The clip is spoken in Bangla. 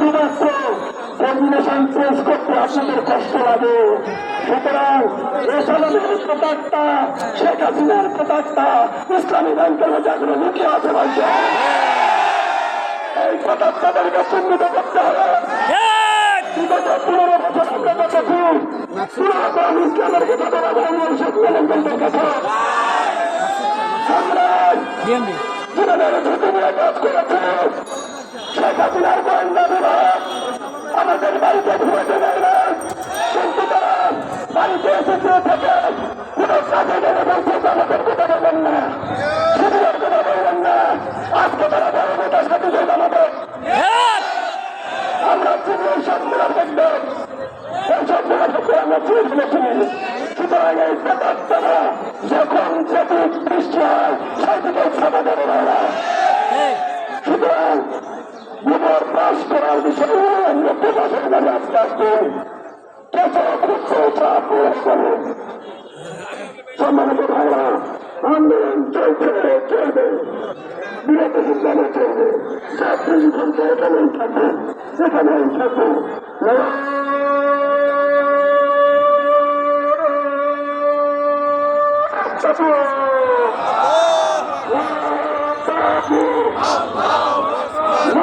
শুধুমাত্র কম্বিনেশন চেঞ্জ করতে আপনাদের কষ্ট লাগে। সুতরাং এসালামের পতাকা, শেখ হাসিনার পতাকা, ইসলামী ব্যাংকের জায়গাগুলো লুকিয়ে আছে ভাইয়া, এই পতাকাদেরকে চিহ্নিত করতে হবে। বিগত 15 বছর আমরা দেখেছি পুরাতন ইসলামের কথা শেখ ম্যানেজমেন্টের কাছে আমরা জীবনের ঝুঁকি নিয়ে কাজ করেছি। শেখ হাসিনার গোয়েন্দা বিভাগ আমাদের বাড়িতে ঘুরেতে দেয় না, কিন্তু তারা বাড়িতে এসেছে থেকে কোন কাজে গেলে বলছে আমাদের কথা বলবেন না, সুবিধার কথা বলবেন না। আজকে তারা বড় নেতা সাথে আমাদের আমরা এই সবগুলো দেখবেন, এই সবগুলো থেকে আমরা চেয়ে ফেলেছি। সুতরাং এই পদার্থরা যখন যেটি বৃষ্টি হয় সেদিকে ছাপা দেবে না। সুতরাং বিপদ পাশ করার বিষয়ে আমরা প্রকাশের কাছে আস্তে আস্তে কেঁচো ক্ষুদ্র চাপ প্রয়োগ করে সম্মানিত ভাইরা, আন্দোলন চলছে চলবে, বিরত সিদ্ধান্ত চলবে, ছাত্রী ঘন্টা এখানেই থাকবে, এখানেই থাকবে। Allah